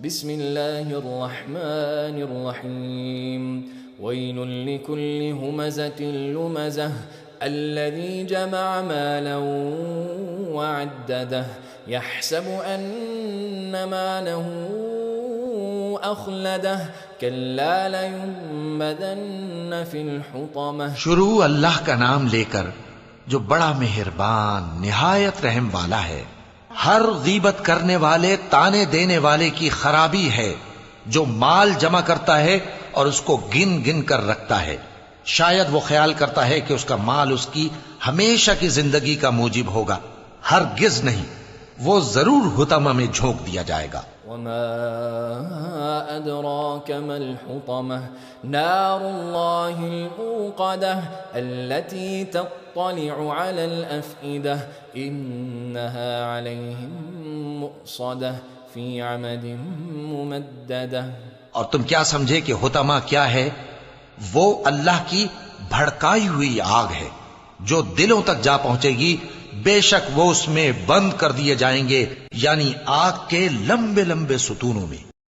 بسم الله الرحمن الرحيم ويل لكل همزة لمزة الذي جمع مالا وعدده يحسب أن ماله أخلده كلا لينبذن في الحطمة. شروع اللہ کا نام لے کر جو بڑا مہربان نہایت رحم والا ہے. ہر غیبت کرنے والے تانے دینے والے کی خرابی ہے جو مال جمع کرتا ہے اور اس کو گن گن کر رکھتا ہے. شاید وہ خیال کرتا ہے کہ اس کا مال اس کی ہمیشہ کی زندگی کا موجب ہوگا. ہرگز نہیں، وہ ضرور حطمہ میں جھونک دیا جائے گا. وما أدراك ما الحطمة نار الله الموقدة التي تطلع على الأفئدة إنها عليهم مؤصدة في عمد ممددة. اور تم کیا سمجھے کہ حطمہ کیا ہے؟ وہ اللہ کی بھڑکائی ہوئی آگ ہے جو دلوں تک جا پہنچے گی. بے شک وہ اس میں بند کر دیے جائیں گے، یعنی آگ کے لمبے لمبے ستونوں میں.